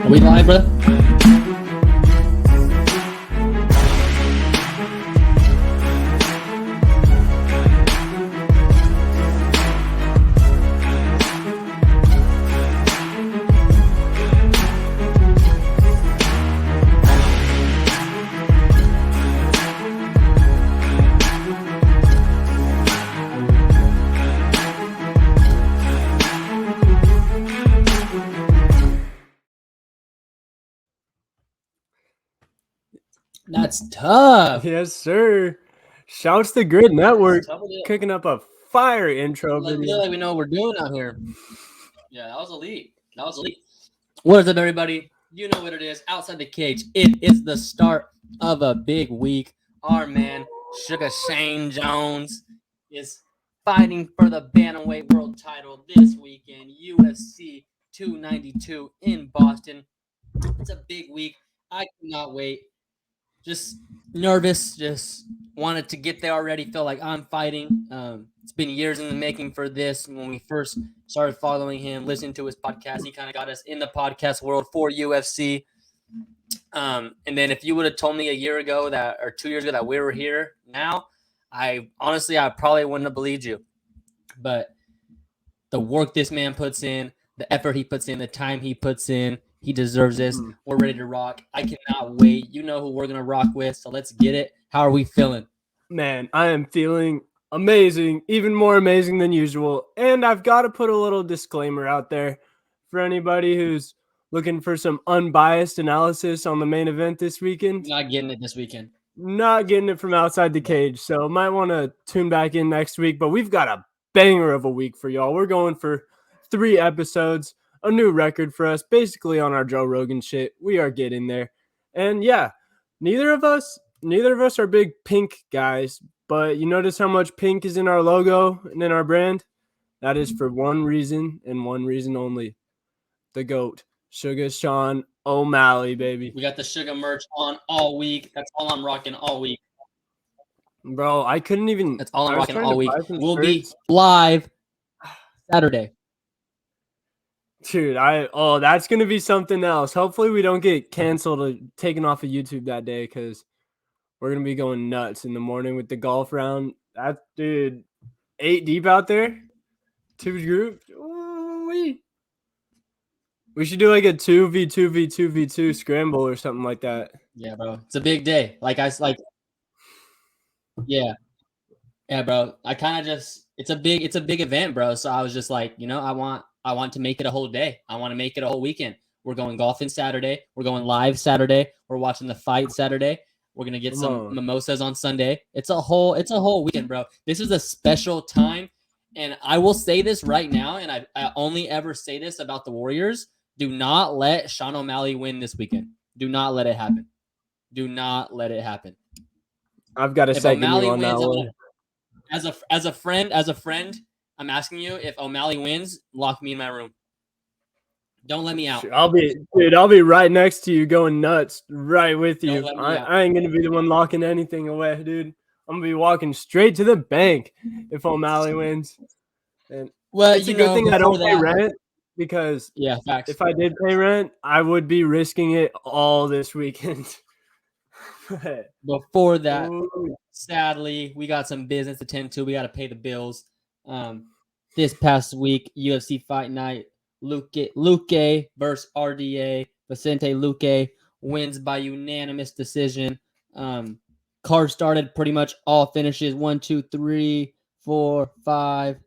Are we live, bro? That's tough. Yes, sir. Shouts the Grid Network kicking up a fire intro video. Like we know what we're doing out here. Yeah, that was elite. What is up, everybody? You know what it is. Outside the cage, it is the start of a big week. Our man, Suga Sean Jones, is fighting for the Bantamweight World title this weekend. UFC 292 in Boston. It's a big week. I cannot wait. Just nervous, just wanted to get there already. Feel like I'm fighting. It's been years in the making for this. When we first started following him, listening to his podcast, he kind of got us in the podcast world for UFC. And then if you would have told me a year ago or 2 years ago that we were here now, I probably wouldn't have believed you. But the work this man puts in, the effort he puts in, the time he puts in, he deserves this. We're ready to rock. I cannot wait. You know who we're going to rock with, so let's get it. How are we feeling? Man, I am feeling amazing, even more amazing than usual. And I've got to put a little disclaimer out there for anybody who's looking for some unbiased analysis on the main event this weekend. Not getting it this weekend. Not getting it from outside the cage, so might want to tune back in next week. But we've got a banger of a week for y'all. We're going for 3 episodes. A new record for us, basically on our Joe Rogan shit. We are getting there. And yeah, neither of us are big pink guys, but you notice how much pink is in our logo and in our brand? That is for one reason and one reason only. The GOAT, Suga Sean O'Malley, baby. We got the Suga merch on all week. That's all I'm rocking all week. Bro, I couldn't even. That's all I'm rocking all week. We'll be live Saturday. Dude, that's going to be something else. Hopefully we don't get canceled or taken off of YouTube that day because we're going to be going nuts in the morning with the golf round. That dude, 8 deep out there, 2 groups. We should do like a 2v2v2v2 scramble or something like that. Yeah, bro. It's a big day. Yeah, bro. I kind of it's a big event, bro. So I was just like, I want to make it a whole day. I want to make it a whole weekend. We're going golfing Saturday. We're going live Saturday. We're watching the fight Saturday. We're gonna get some mimosas on Sunday. It's a whole weekend, bro. This is a special time, and I will say this right now, and I only ever say this about the Warriors. Do not let Sean O'Malley win this weekend. Do not let it happen. Do not let it happen. I've got to second you on that one. As a friend, I'm asking you, if O'Malley wins, lock me in my room. Don't let me out. I'll be right next to you going nuts, right with you. I ain't going to be the one locking anything away, dude. I'm going to be walking straight to the bank if O'Malley wins. And it's a good thing I don't pay rent because facts. If I did pay rent, I would be risking it all this weekend. Before that, sadly, we got some business to tend to. We got to pay the bills. This past week, UFC Fight Night, Luque versus RDA. Vicente Luque wins by unanimous decision. Card started pretty much all finishes 1, 2, 3, 4, 5,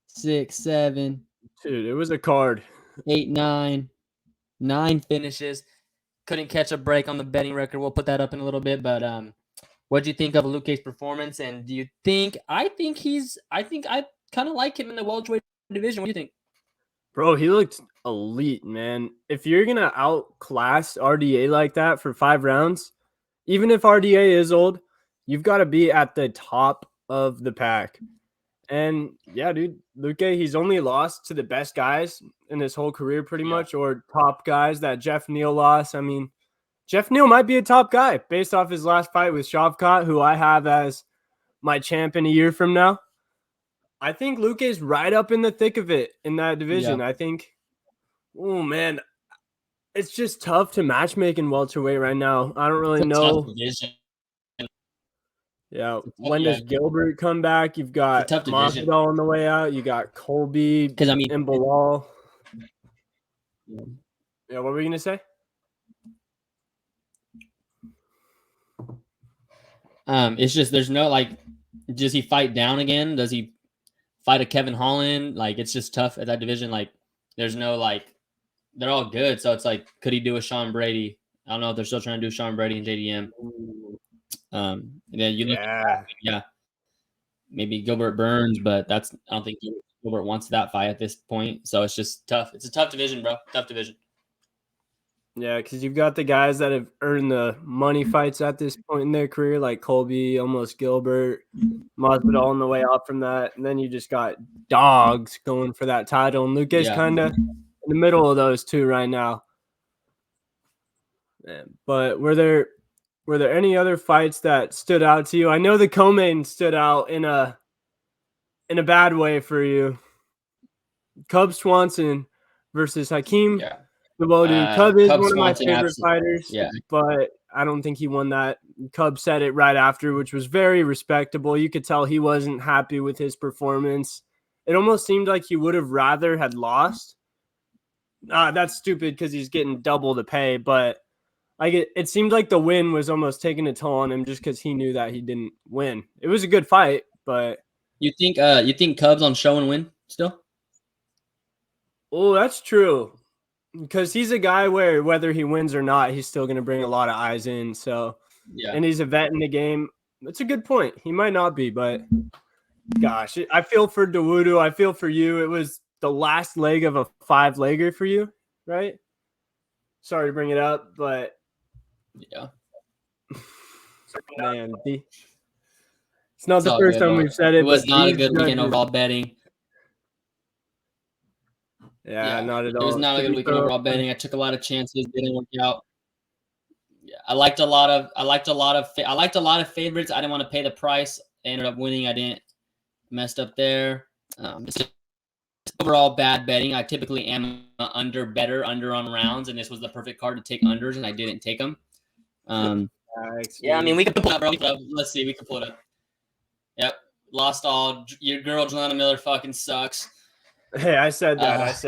6, 7. Dude, it was a card. 8, 9 finishes. Couldn't catch a break on the betting record. We'll put that up in a little bit, but what do you think of Luque's performance? And do you think I kind of like him in the welterweight division. What do you think? Bro, he looked elite, man. If you're going to outclass RDA like that for 5 rounds, even if RDA is old, you've got to be at the top of the pack. And yeah, dude, Luque, he's only lost to the best guys in his whole career pretty much, or top guys that Jeff Neal lost. I mean, Jeff Neal might be a top guy based off his last fight with Shavkat, who I have as my champ in a year from now. I think Luque's right up in the thick of it in that division. I think, oh man, It's just tough to matchmake in welterweight right now. I don't really It's a tough know. division. Yeah. When does Gilbert come back? You've got tough division. Masvidal on the way out. You got Colby and Bilal. Yeah, what were you gonna say? It's just there's no like, does he fight down again? Does he fight a Kevin Holland? Like, it's just tough at that division. Like, there's no like, they're all good. So it's like, could he do a Sean Brady? I don't know if they're still trying to do Sean Brady and JDM. And then you look at that, maybe Gilbert Burns, but I don't think Gilbert wants that fight at this point. So it's just tough. It's a tough division, bro. Tough division. Yeah, because you've got the guys that have earned the money fights at this point in their career, like Colby, almost Gilbert, Masvidal on the way up from that. And then you just got dogs going for that title. And Luke's kind of in the middle of those two right now. But were there any other fights that stood out to you? I know the co-main stood out in a bad way for you. Cub Swanson versus Hakeem. Yeah. Cub is one of my favorite fighters, but I don't think he won that. Cub said it right after, which was very respectable. You could tell he wasn't happy with his performance. It almost seemed like he would have rather had lost. That's stupid because he's getting double the pay, but it seemed like the win was almost taking a toll on him just because he knew that he didn't win. It was a good fight, but you think Cubs on show and win still? Oh, that's true. Because he's a guy where whether he wins or not, he's still going to bring a lot of eyes in. So, and he's a vet in the game. That's a good point. He might not be, but gosh, I feel for Dawodu. I feel for you. It was the last leg of a 5-legger for you, right? Sorry to bring it up, but yeah, man, it's not the first time we've said it. It was not a good weekend overall betting. Yeah, not at all. It was not a good weekend overall betting. I took a lot of chances, didn't work out. Yeah, I liked a lot of favorites. I didn't want to pay the price. I ended up winning. I didn't messed up there. It's just overall bad betting. I typically am under on rounds, and this was the perfect card to take unders, and I didn't take them. Yeah, I mean, we can pull it up, bro. Let's see, we can pull it up. Yep, lost all. Your girl Jelena Miller fucking sucks. Hey, I said that.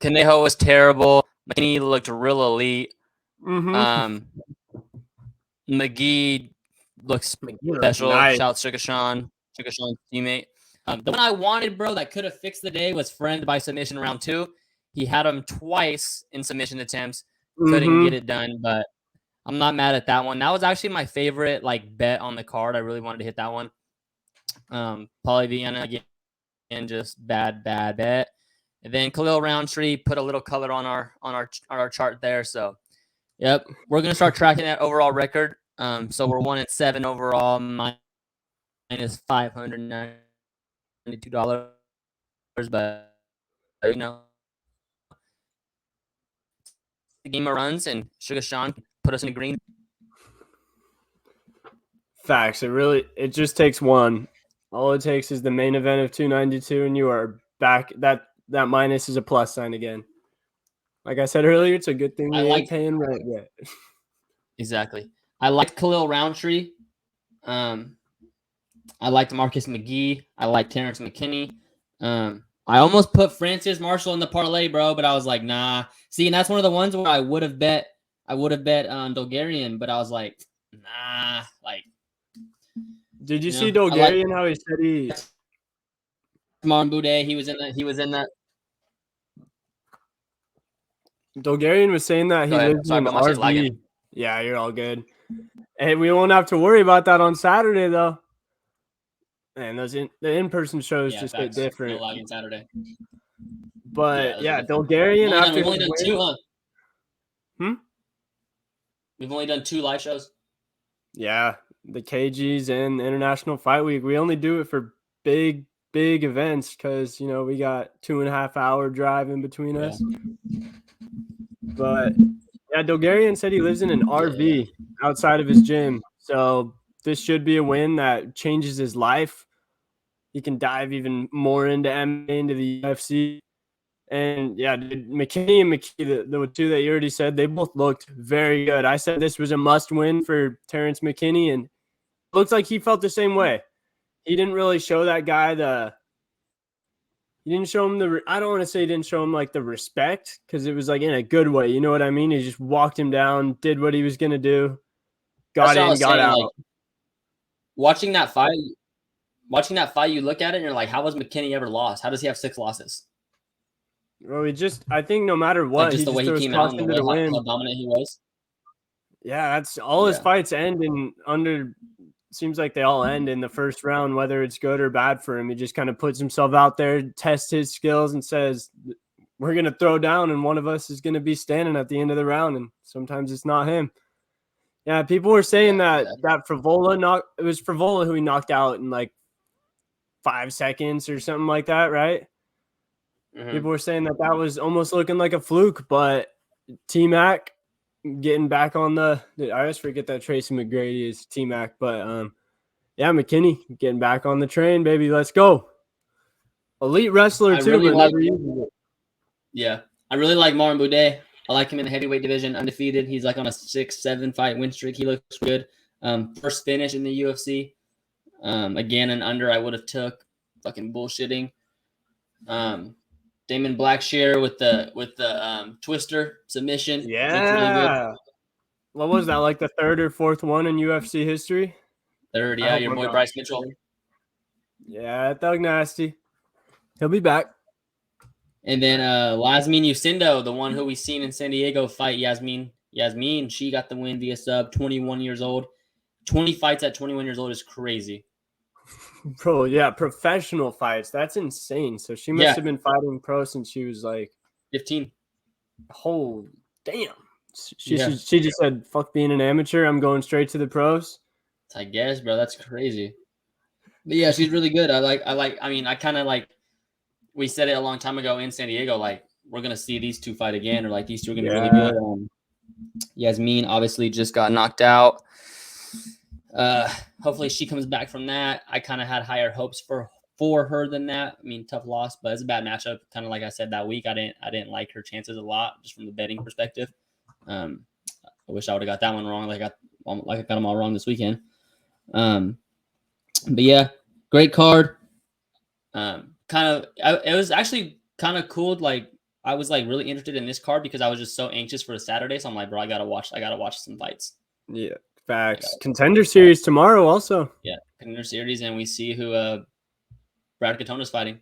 Conejo was terrible. McKinney looked real elite. Mm-hmm. McGee looks special. Nice. Shout out Suga Sean's teammate. The one I wanted, bro, that could have fixed the day was Friend by submission round 2. He had him twice in submission attempts. Couldn't get it done, but I'm not mad at that one. That was actually my favorite bet on the card. I really wanted to hit that one. Paulie Vienna again. And just bad bet. And then Khalil Roundtree put a little color on our chart there. So, yep, we're gonna start tracking that overall record. So we're 1-7 overall, minus $592. But you know, the game of runs, and Suga Sean put us in the green. Facts. It just takes one. All it takes is the main event of 292, and you are back. That minus is a plus sign again. Like I said earlier, it's a good thing we ain't paying rent yet. Exactly. I liked Khalil Roundtree. I liked Marcus McGee. I liked Terrence McKinney. I almost put Francis Marshall in the parlay, bro, but I was like, nah. See, and that's one of the ones where I would have bet Bulgarian, but I was like, nah. Did you see Bulgarian? How he said he Martin Boudet, he was in that. Bulgarian was saying that he lives in RV. Yeah, you're all good. Hey, we won't have to worry about that on Saturday though. Man, the in-person shows just get different. No lagging Saturday. But Bulgarian we've only done 2, huh? We've only done 2 live shows. Yeah, the KGs and International Fight Week. We only do it for big events because we got 2.5-hour drive in between us. But yeah, Bulgarian said he lives in an RV outside of his gym, so this should be a win that changes his life. He can dive even more into MMA, into the UFC. And yeah, dude, McKinney and McKee, the two that you already said, they both looked very good. I said this was a must win for Terrence McKinney, and it looks like he felt the same way. He didn't really show that guy he didn't show him I don't want to say he didn't show him like the respect, because it was like in a good way. You know what I mean? He just walked him down, did what he was going to do, got in, got out. Like, watching that fight, you look at it and you're like, how was McKinney ever lost? How does he have 6 losses? Well, I think no matter what, like just the way he came out and the way how dominant he was. Yeah, that's all his fights end in under. Seems like they all end in the first round, whether it's good or bad for him. He just kind of puts himself out there, tests his skills, and says, we're going to throw down, and one of us is going to be standing at the end of the round, and sometimes it's not him. Yeah, people were saying that Frivola it was Frivola who he knocked out in like 5 seconds or something like that, right? Mm-hmm. People were saying that was almost looking like a fluke, but T-Mac getting back on I always forget that Tracy McGrady is T-Mac, but yeah, McKinney getting back on the train, baby. Let's go. Elite wrestler too, really but never using it. Yeah, I really like Martin Boudet. I like him in the heavyweight division, undefeated. He's like on a 6-7 fight win streak. He looks good. First finish in the UFC. Again, an under I would have took. Fucking bullshitting. Damon Blackshear with the twister submission. Yeah. Really good. What was that, like the 3rd or 4th one in UFC history? 3rd, yeah. Your boy Bryce Mitchell. Yeah, Thug Nasty. He'll be back. And then Yasmin Yusindo, the one who we seen in San Diego fight Yasmin, she got the win via sub, 21 years old. 20 fights at 21 years old is crazy. Bro, yeah, professional fights. That's insane. So she must have been fighting pro since she was like 15. Holy damn. She just said, fuck being an amateur. I'm going straight to the pros. I guess, bro. That's crazy. But yeah, she's really good. I kind of like, we said it a long time ago in San Diego, like, we're going to see these two fight again, or like these two are going to be really good. Yasmin obviously just got knocked out. Hopefully she comes back from that. I kind of had higher hopes for her than that. I mean, tough loss, but it's a bad matchup. Kind of like I said that week, I didn't like her chances a lot, just from the betting perspective. I wish I would have got that one wrong. I got them all wrong this weekend. But yeah, great card. It was actually kind of cool. Like, I was like really interested in this card because I was just so anxious for the Saturday. So I'm like, bro, I gotta watch some fights. Yeah, facts. Contender series tomorrow also. Yeah, contender series, and we see who Brad Katona's fighting.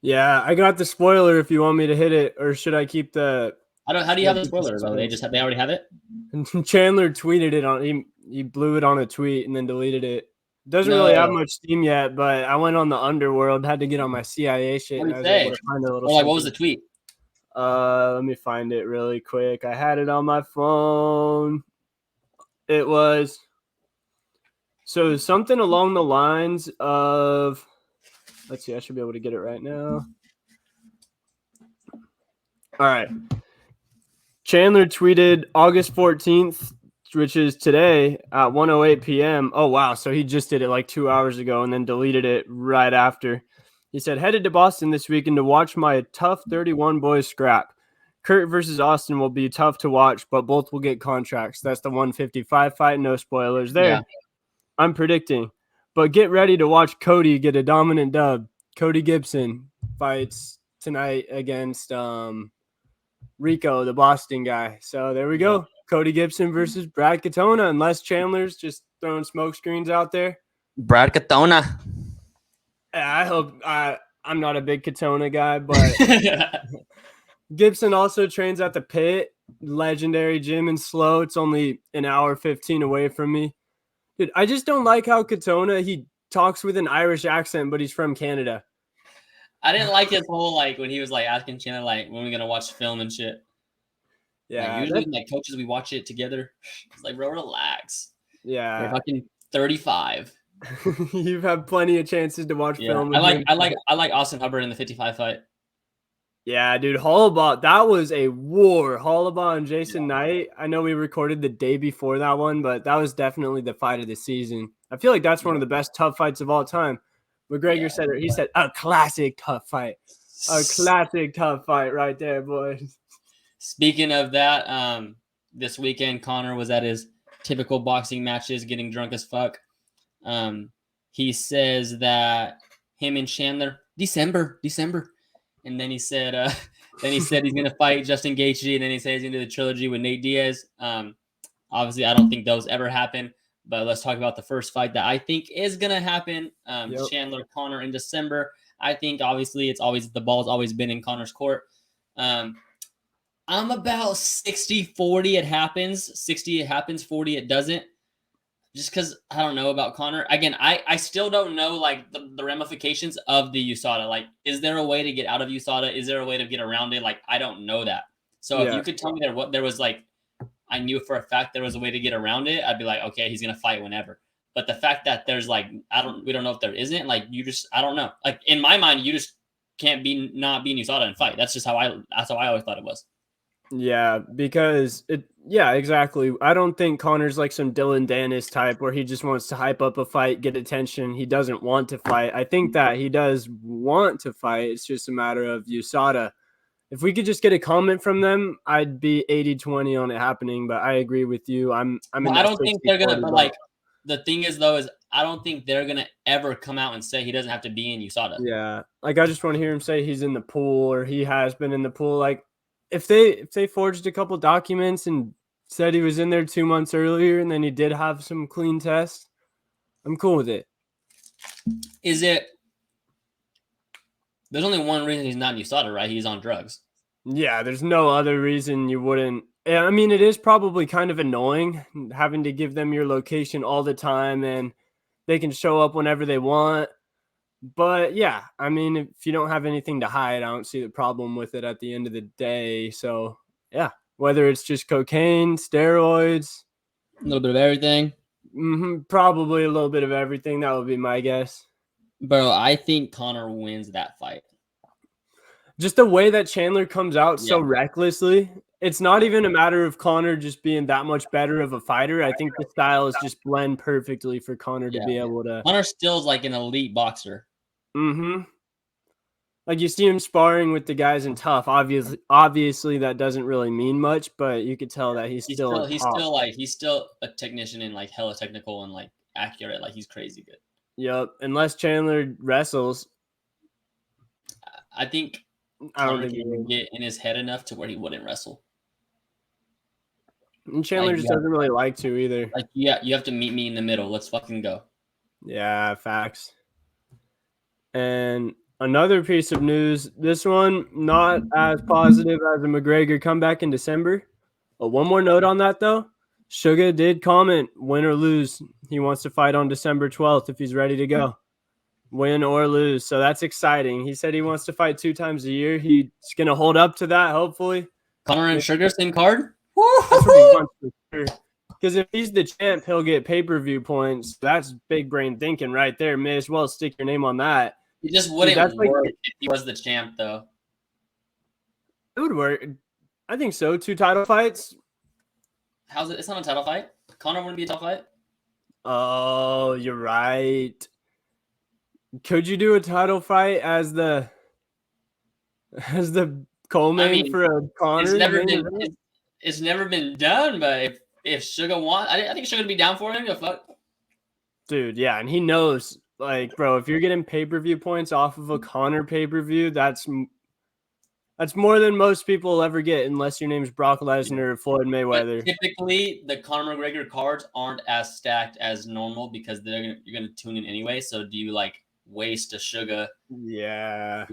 Yeah, I got the spoiler if you want me to hit it, or should I keep the? How do you have the spoiler? They already have it. Chandler tweeted it on. He blew it on a tweet and then deleted it. Doesn't really have much steam yet, but I went on the Underworld, had to get on my CIA shit. What did what was the tweet? Let me find it really quick. I had it on my phone. It was something along the lines of, let's see, I should be able to get it right now. All right. Chandler tweeted August 14th, which is today at 1:08 p.m. Oh, wow. So he just did it like 2 hours ago and then deleted it right after. He said, headed to Boston this weekend to watch my tough 31 boys scrap. Kurt versus Austin will be tough to watch, but both will get contracts. That's the 155 fight. No spoilers there. Yeah. I'm predicting. But get ready to watch Cody get a dominant dub. Cody Gibson fights tonight against Rico, the Boston guy. So there we go. Yeah. Cody Gibson versus Brad Katona, unless Chandler's just throwing smoke screens out there. Brad Katona. I hope I'm not a big Katona guy, but Gibson also trains at the Pit, legendary gym in Slow. It's only an hour 15 away from me. Dude, I just don't like how Katona, he talks with an Irish accent, but he's from Canada. I didn't like his whole, like, when he was, like, asking Chandler, like, when we're going to watch film and shit. Yeah. Like, usually, like, coaches, we watch it together. It's like, bro, relax. Yeah. We're fucking 35. You've had plenty of chances to watch film. I like Austin Hubbard in the 55 fight. Yeah, dude, Hollabaugh, that was a war. Hollabaugh and Jason Knight. I know we recorded the day before that one, but that was definitely the fight of the season. I feel like that's one of the best tough fights of all time. McGregor said it. He said a classic tough fight. A classic tough fight right there, boys. Speaking of that, this weekend Connor was at his typical boxing matches, getting drunk as fuck. He says that him and Chandler December, and then he said he's gonna fight Justin Gaethje, and then he says he's gonna do the trilogy with Nate Diaz. Obviously, I don't think those ever happen. But let's talk about the first fight that I think is gonna happen. Chandler Connor in December. I think obviously the ball's always been in Connor's court. I'm about 60-40 it happens. 60 it happens, 40 it doesn't. Just because I don't know about Connor. Again, I still don't know like the ramifications of the USADA. Like, is there a way to get out of USADA? Is there a way to get around it? Like, I don't know that. So if you could tell me there was like, I knew for a fact there was a way to get around it, I'd be like, okay, he's gonna fight whenever. But the fact that there's like, we don't know if there isn't, like, I don't know. Like, in my mind, you just can't not be in USADA and fight. That's how I always thought it was. Yeah, because exactly. I don't think Connor's like some Dylan Dennis type where he just wants to hype up a fight, get attention. He doesn't want to fight. I think that he does want to fight. It's just a matter of USADA. If we could just get a comment from them, I'd be 80-20 on it happening. But I agree with you. I don't think they're gonna. But like, the thing is though, is I don't think they're gonna ever come out and say he doesn't have to be in USADA. Yeah, like I just want to hear him say he's in the pool or he has been in the pool. Like, if they forged a couple documents and said he was in there 2 months earlier and then he did have some clean tests, I'm cool with it. There's only one reason he's not in USADA, right? He's on drugs. Yeah, there's no other reason you wouldn't. I mean, it is probably kind of annoying having to give them your location all the time and they can show up whenever they want. But yeah, I mean, if you don't have anything to hide, I don't see the problem with it at the end of the day. So yeah, whether it's just cocaine, steroids, a little bit of everything. Probably a little bit of everything. That would be my guess. Bro, I think Connor wins that fight. Just the way that Chandler comes out so recklessly. It's not even a matter of Connor just being that much better of a fighter. I think the styles just blend perfectly for Connor to be able to. Connor still's like an elite boxer. Like, you see him sparring with the guys in Tough. Obviously that doesn't really mean much, but you could tell that he's still a technician and like hella technical and like accurate. Like, he's crazy good. Yep. Unless Chandler wrestles, I think Connor can get in his head enough to where he wouldn't wrestle. And Chandler just doesn't really like to either. Like, yeah, you have to meet me in the middle. Let's fucking go. Yeah, facts. And another piece of news, this one not as positive as a McGregor comeback in December. But one more note on that, though. Suga did comment, win or lose, he wants to fight on December 12th if he's ready to go. Win or lose. So that's exciting. He said he wants to fight 2 times a year. He's going to hold up to that, hopefully. Connor and Sugar, same card? That's what he wants for sure. Because if he's the champ, he'll get pay-per-view points. That's big brain thinking right there. May as well stick your name on that. It just wouldn't work if he was the champ, though. It would work. I think so. 2 title fights. How's it? It's not a title fight. Connor wouldn't be a title fight. Oh, you're right. Could you do a title fight as the co-main for a Connor? It's never been done, but if Suga wants, I think Suga would be down for it. Fuck. Dude, yeah, and he knows, like, bro, if you're getting pay-per-view points off of a Connor pay-per-view, that's more than most people will ever get, unless your name's Brock Lesnar or Floyd Mayweather. But typically, the Conor McGregor cards aren't as stacked as normal because you're gonna tune in anyway. So do you like waste a Suga? Yeah.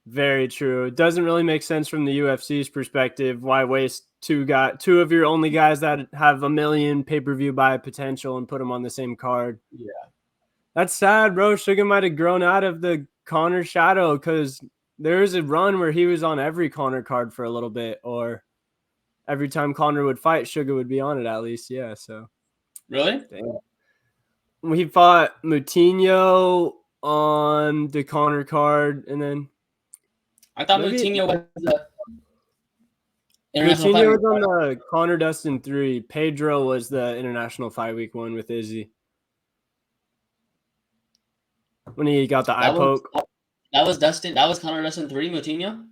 Very true. It doesn't really make sense from the UFC's perspective. Why waste two of your only guys that have a million pay-per-view buy potential and put them on the same card? Yeah. That's sad, bro. Suga might have grown out of the Conor shadow because there was a run where he was on every Conor card for a little bit, or every time Conor would fight, Suga would be on it at least. Yeah, so. Really? Damn. He fought Moutinho on the Conor card, and then I thought Moutinho was on the Conor Dustin 3. Pedro was the International Fight Week one with Izzy. When he got the eye poke. That was Dustin. That was Conor Dustin 3, Moutinho?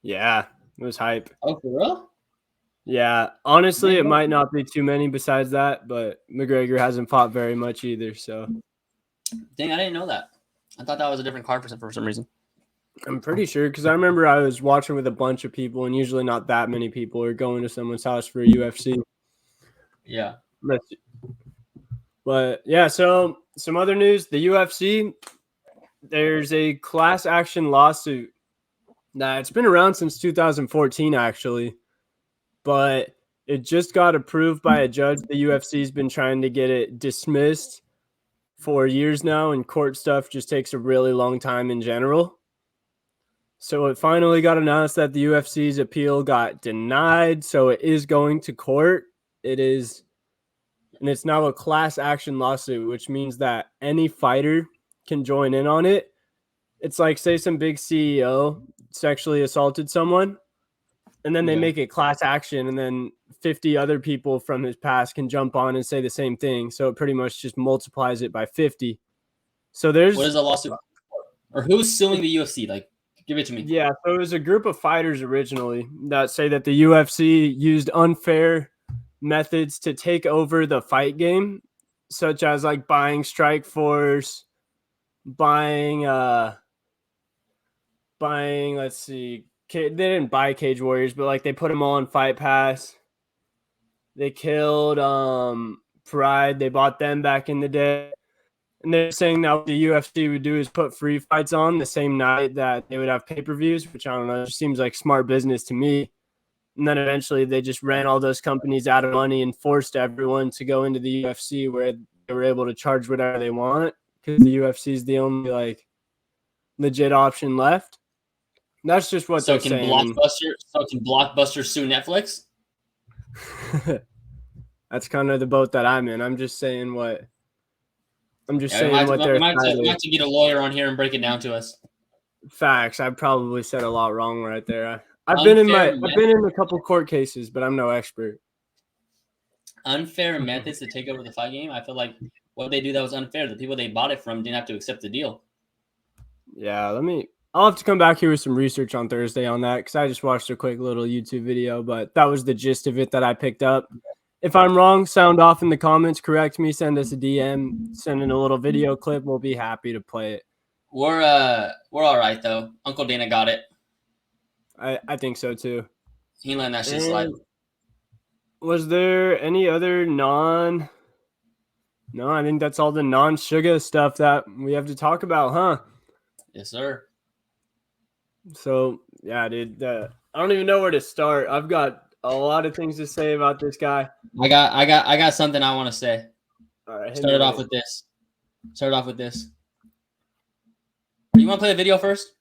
Yeah, it was hype. Oh, for real? Yeah, honestly, it Man, might not be too many besides that, but McGregor hasn't fought very much either, so dang, I didn't know that. I thought that was a different card for some reason. I'm pretty sure because I remember I was watching with a bunch of people, and usually not that many people are going to someone's house for a UFC. Yeah. But yeah, so some other news: the UFC, there's a class action lawsuit that's been around since 2014, actually, but it just got approved by a judge. The UFC's been trying to get it dismissed for years now, and court stuff just takes a really long time in general. So it finally got announced that the UFC's appeal got denied. So it is going to court. It is, and it's now a class action lawsuit, which means that any fighter can join in on it. It's like, say some big CEO sexually assaulted someone, and then they make it class action, and then 50 other people from his past can jump on and say the same thing. So it pretty much just multiplies it by 50. So there's What is the lawsuit? Or who's suing the UFC? Like, give it to me. Yeah, so it was a group of fighters originally that say that the UFC used unfair methods to take over the fight game, such as like buying Strike Force, buying let's see, they didn't buy Cage Warriors, but like they put them all on Fight Pass. They killed Pride. They bought them back in the day. And they're saying that what the UFC would do is put free fights on the same night that they would have pay-per-views, which I don't know, it just seems like smart business to me. And then eventually they just ran all those companies out of money and forced everyone to go into the UFC where they were able to charge whatever they want because the UFC is the only like legit option left. And that's just what they're saying. So can Blockbuster sue Netflix? That's kind of the boat that I'm in. I'm just saying what they're We might have to get a lawyer on here and break it down to us. Facts. I probably said a lot wrong right there. I've been in a couple court cases, but I'm no expert. Unfair methods to take over the fight game. I feel like what they do that was unfair. The people they bought it from didn't have to accept the deal. Yeah, I'll have to come back here with some research on Thursday on that because I just watched a quick little YouTube video, but that was the gist of it that I picked up. If I'm wrong, sound off in the comments, correct me, send us a DM, send in a little video clip. We'll be happy to play it. We're all right though. Uncle Dana got it. I think so too. He let that shit slide. Was there any other No, I think that's all the non-Suga stuff that we have to talk about, huh? Yes, sir. So yeah, dude, I don't even know where to start. I've got a lot of things to say about this guy. I got something I want to say. All right, Start off with this. You want to play the video first?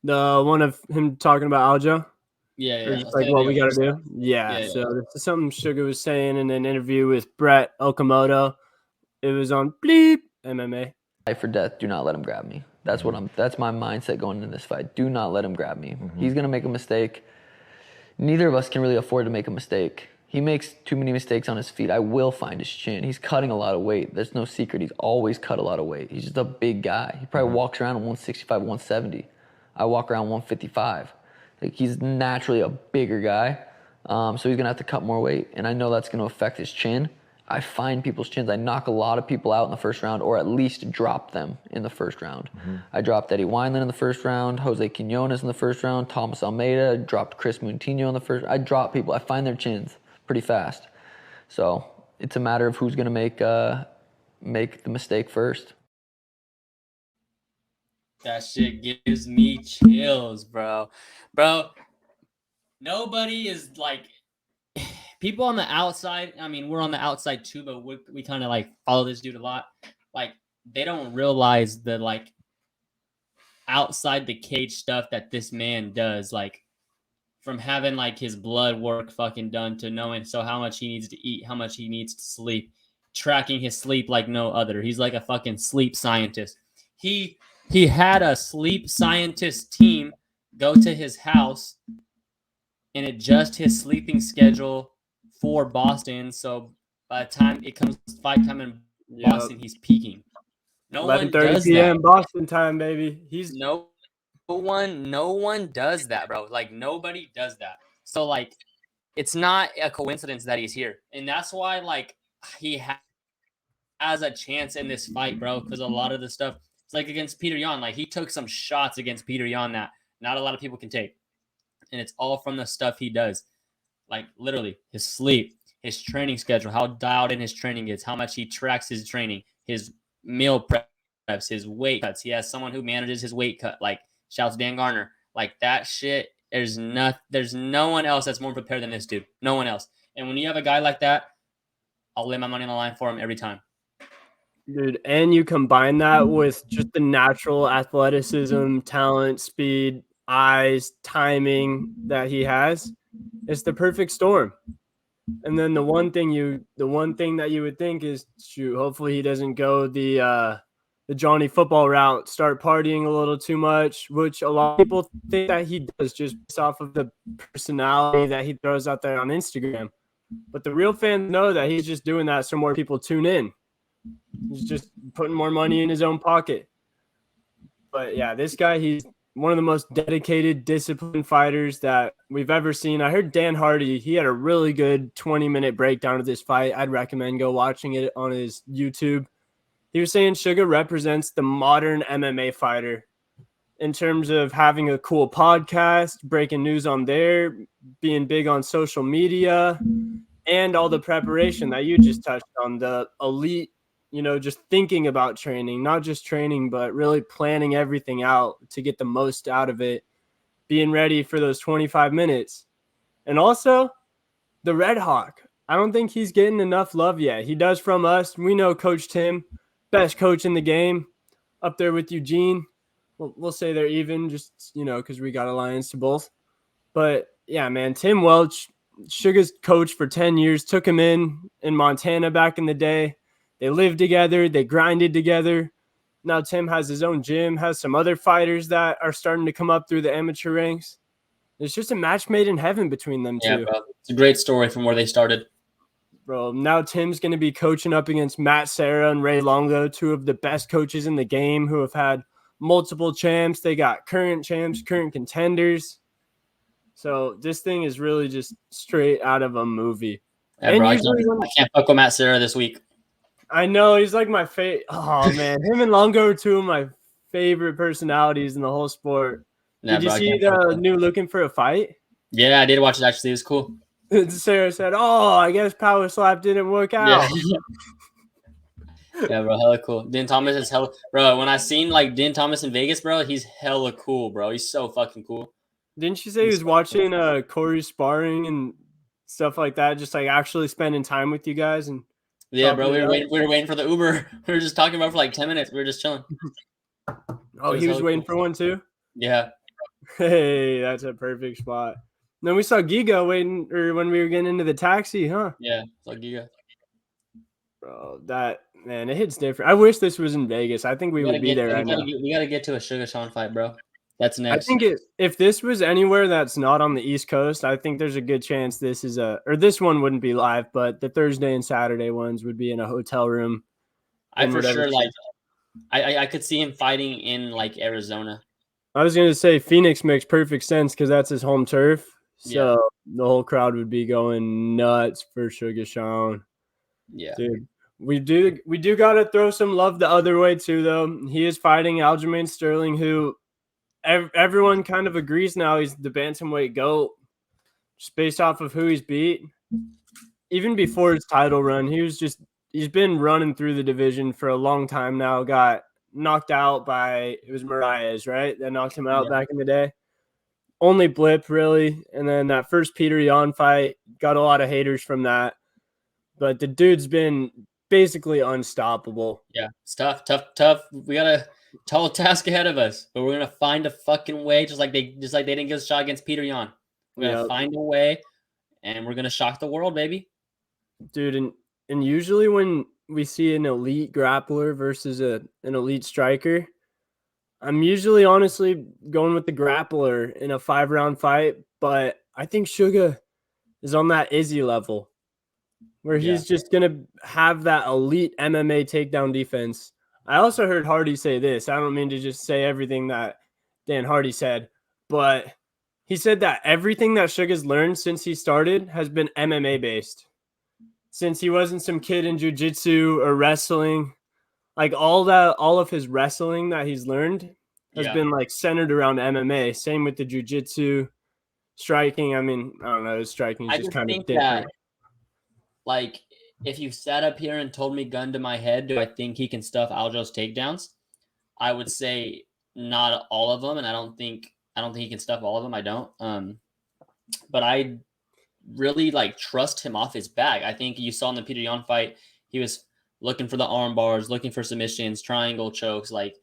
The one of him talking about Aljo? Yeah. Like what we got to do? Yeah. So this is something Suga was saying in an interview with Brett Okamoto. It was on Bleep MMA. Life or death, do not let him grab me. That's my mindset going into this fight. Do not let him grab me. He's going to make a mistake. Neither of us can really afford to make a mistake. He makes too many mistakes on his feet. I will find his chin. He's cutting a lot of weight. There's no secret. He's always cut a lot of weight. He's just a big guy. He probably walks around at 165, 170. I walk around 155. Like, he's naturally a bigger guy. So he's going to have to cut more weight. And I know that's going to affect his chin. I find people's chins. I knock a lot of people out in the first round, or at least drop them in the first round. I dropped Eddie Wineland in the first round, Jose Quinones in the first round, Thomas Almeida. I dropped Chris Moutinho in the first. I drop people. I find their chins pretty fast. So it's a matter of who's going to make the mistake first. That shit gives me chills, bro. Nobody is like... People on the outside, I mean, we're on the outside too, but we kind of like follow this dude a lot. Like, they don't realize the like outside the cage stuff that this man does. Like, from having like his blood work fucking done to knowing how much he needs to eat, how much he needs to sleep, tracking his sleep like no other. He's like a fucking sleep scientist. He had a sleep scientist team go to his house and adjust his sleeping schedule for Boston, so by the time it comes fight time in Boston, he's peaking. No one 11:30 does p.m. that. Boston time, baby. He's No one does that, bro. Like nobody does that. So like it's not a coincidence that he's here. And that's why like he has a chance in this fight, bro, because a lot of the stuff it's like against Peter Yan. Like he took some shots against Peter Yan that not a lot of people can take. And it's all from the stuff he does. Like literally his sleep, his training schedule, how dialed in his training is, how much he tracks his training, his meal preps, his weight cuts. He has someone who manages his weight cut. Like shouts Dan Garner. Like that shit. There's no one else that's more prepared than this dude. No one else. And when you have a guy like that, I'll lay my money on the line for him every time. dude, and you combine that with just the natural athleticism, talent, speed, eyes, timing that he has. It's the perfect storm. And then the one thing that you would think is, shoot, hopefully he doesn't go the Johnny football route, start partying a little too much, which a lot of people think that he does just based off of the personality that he throws out there on Instagram. But the real fans know that he's just doing that so more people tune in. He's just putting more money in his own pocket. But yeah, this guy, he's one of the most dedicated, disciplined fighters that we've ever seen. I heard Dan Hardy, he had a really good 20-minute breakdown of this fight. I'd recommend go watching it on his YouTube. He was saying Suga represents the modern MMA fighter in terms of having a cool podcast, breaking news on there, being big on social media, and all the preparation that you just touched on, the elite, just thinking about training, not just training, but really planning everything out to get the most out of it, being ready for those 25 minutes. And also the Red Hawk. I don't think he's getting enough love yet. He does from us. We know Coach Tim, best coach in the game, up there with Eugene. We'll say they're even just, because we got alliance to both. But yeah, man, Tim Welch, Suga's coach for 10 years, took him in Montana back in the day. They lived together. They grinded together. Now Tim has his own gym, has some other fighters that are starting to come up through the amateur ranks. It's just a match made in heaven between them two. Yeah, bro. It's a great story from where they started. Bro, now Tim's going to be coaching up against Matt Serra and Ray Longo, two of the best coaches in the game who have had multiple champs. They got current champs, current contenders. So this thing is really just straight out of a movie. Yeah, And bro, usually I can't fuck with Matt Serra this week. I know, he's like my favorite. Oh, man. Him and Longo are two of my favorite personalities in the whole sport. Yeah, Did you bro, see the new Looking for a Fight? Yeah, I did watch it, actually. It was cool. Sarah said, I guess Power Slap didn't work out. Yeah. Yeah, bro, hella cool. Din Thomas is hella... Bro, when I seen, like, Din Thomas in Vegas, bro, he's hella cool, bro. He's so fucking cool. Didn't you say he was watching Corey sparring and stuff like that, just, like, actually spending time with you guys? And yeah, bro, we were waiting for the Uber. We were just talking about it for, like, 10 minutes. We were just chilling. Oh, he was waiting for one, too? Yeah. Hey, that's a perfect spot. Then we saw Giga waiting, or when we were getting into the taxi, huh? Yeah, it's like Giga. Bro, man, it hits different. I wish this was in Vegas. I think we would be there right now. We got to get to a Suga Sean fight, bro. That's next. I think if this was anywhere that's not on the East Coast, I think there's a good chance this one wouldn't be live, but the Thursday and Saturday ones would be in a hotel room. I for sure, like, I could see him fighting in, like, Arizona. I was going to say Phoenix makes perfect sense because that's his home turf. So the whole crowd would be going nuts for Suga Sean. Yeah. Dude, we do got to throw some love the other way too, though. He is fighting Aljamain Sterling, who everyone kind of agrees now he's the bantamweight GOAT just based off of who he's beat. Even before his title run, he's been running through the division for a long time now. Got knocked out by, it was Marias, right? That knocked him out back in the day. Only blip, really. And then that first Peter Yan fight, got a lot of haters from that. But the dude's been basically unstoppable. Yeah, it's tough. We got a tall task ahead of us, but we're gonna find a fucking way. Just like they didn't get a shot against Peter Yan. We're gonna find a way, and we're gonna shock the world, baby. Dude, and usually when we see an elite grappler versus an elite striker, I'm usually honestly going with the grappler in a 5-round fight, but I think Suga is on that Izzy level where he's just going to have that elite MMA takedown defense. I also heard Hardy say this. I don't mean to just say everything that Dan Hardy said, but he said that everything that Suga's learned since he started has been MMA based. Since he wasn't some kid in jiu-jitsu or wrestling, like all of his wrestling that he's learned has been like centered around MMA. Same with the jiu-jitsu, striking. I mean, I don't know, his striking is just kind of different. That, like, if you sat up here and told me gun to my head, do I think he can stuff Aljo's takedowns? I would say not all of them, and I don't think he can stuff all of them. I don't. But I really like trust him off his back. I think you saw in the Peter Yan fight, he was looking for the arm bars, looking for submissions, triangle chokes. Like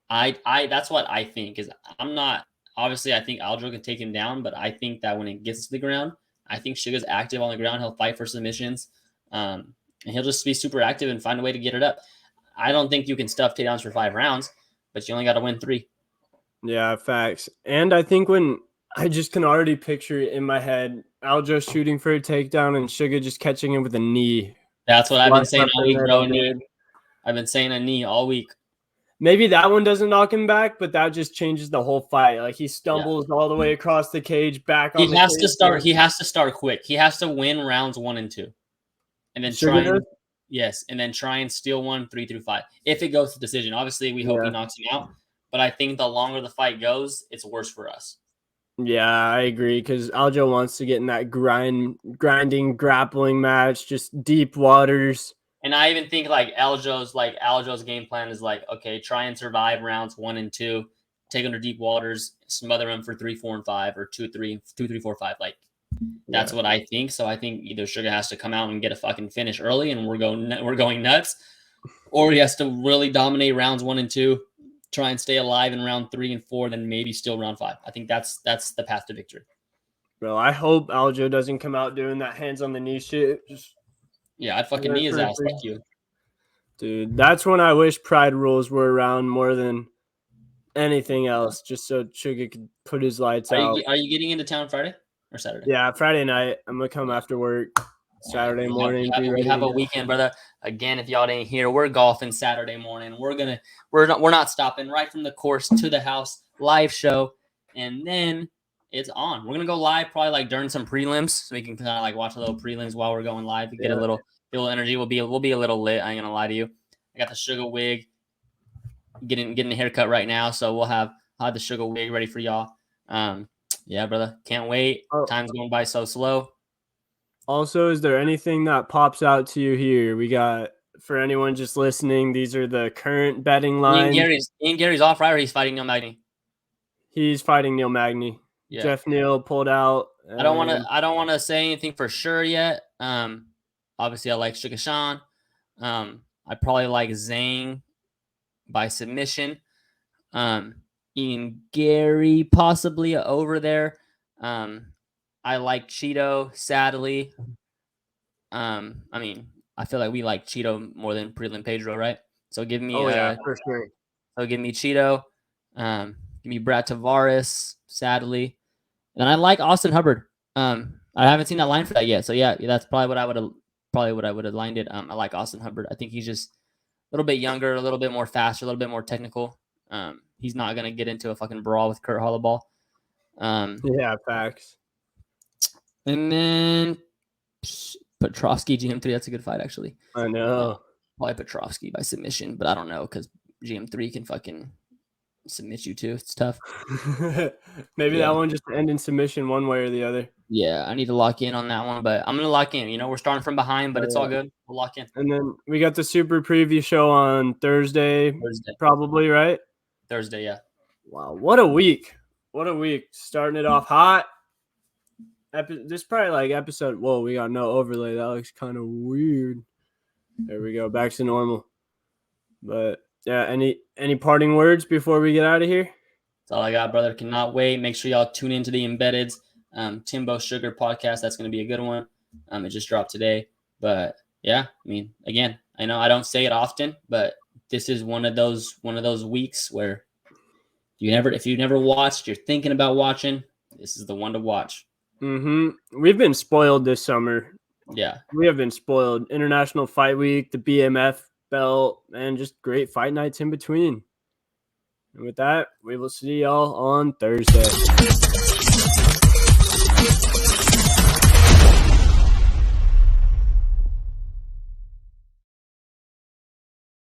I that's what I think is. I'm not obviously. I think Aljo can take him down, but I think that when it gets to the ground, I think Suga's active on the ground. He'll fight for submissions, and he'll just be super active and find a way to get it up. I don't think you can stuff takedowns for 5 rounds, but you only got to win 3. Yeah, facts. And I think when I just can already picture it in my head, Aljo shooting for a takedown and Suga just catching him with a knee. That's what I've been saying all week, bro, dude. I've been saying a knee all week. Maybe that one doesn't knock him back, but that just changes the whole fight. Like he stumbles all the way across the cage, back on. He has to start quick. He has to win rounds 1 and 2, and then try and steal 1 3 through 5. If it goes to decision, obviously we hope he knocks him out. But I think the longer the fight goes, it's worse for us. Yeah, I agree because Aljo wants to get in that grinding, grappling match, just deep waters. And I even think Aljo's game plan is like, okay, try and survive rounds 1 and 2, take him to deep waters, smother him for 3, 4, and 5, or 2, 3, 4, 5. Like that's what I think. So I think either Suga has to come out and get a fucking finish early, and we're going nuts, or he has to really dominate rounds 1 and 2. Try and stay alive in round 3 and 4, then maybe still round 5. I think that's the path to victory. Bro, I hope Aljo doesn't come out doing that hands on the knee shit. I'd fucking knee his ass. Fuck you. Dude, that's when I wish Pride rules were around more than anything else, just so Suga could put his lights out. Are you getting into town Friday or Saturday? Yeah, Friday night. I'm going to come after work. Saturday morning. We have a weekend, brother. Again, if y'all didn't hear, we're golfing Saturday morning. We're not stopping. Right from the course to the house, live show, and then it's on. We're gonna go live probably like during some prelims, so we can kind of like watch a little prelims while we're going live to get a little energy. We'll be a little lit. I ain't gonna lie to you. I got the Suga wig, getting a haircut right now, so we'll have the Suga wig ready for y'all. Yeah, brother, can't wait. Time's going by so slow. Also, is there anything that pops out to you here? We got, for anyone just listening, these are the current betting lines. Ian Gary's off, right? Or he's fighting Neil Magny? He's fighting Neil Magny. Yeah. Jeff Neal pulled out. I don't want to say anything for sure yet. Obviously, I like Suga Sean. I probably like Zhang by submission. Ian Gary possibly over there. I like Cheeto, sadly. I mean, I feel like we like Cheeto more than Prelim Pedro, right? So give me for sure. So give me Cheeto. Give me Brad Tavares, sadly. And I like Austin Hubbard. I haven't seen that line for that yet. So yeah, that's probably what I would have lined it. I like Austin Hubbard. I think he's just a little bit younger, a little bit more faster, a little bit more technical. He's not gonna get into a fucking brawl with Kurt Hollowball. Yeah, facts. And then Petrovsky, GM3, that's a good fight, actually. I know. Probably Petrovsky by submission, but I don't know because GM3 can fucking submit you too. It's tough. Maybe that one just end in submission one way or the other. Yeah, I need to lock in on that one, but I'm going to lock in. We're starting from behind, but it's all good. We'll lock in. And then we got the super preview show on Thursday. Probably, right? Thursday, yeah. Wow, what a week. What a week. Starting it off hot. This is probably like episode. Whoa, we got no overlay. That looks kind of weird. There we go. Back to normal. But yeah, any parting words before we get out of here? That's all I got, brother. Cannot wait. Make sure y'all tune into the Embeddeds Timbo Sugar podcast. That's going to be a good one. It just dropped today. But yeah, I mean, again, I know I don't say it often, but this is one of those weeks where if you never watched, you're thinking about watching, this is the one to watch. We've been spoiled this summer. Yeah. We have been spoiled. International Fight Week, the BMF belt, and just great fight nights in between. And with that, we will see y'all on Thursday.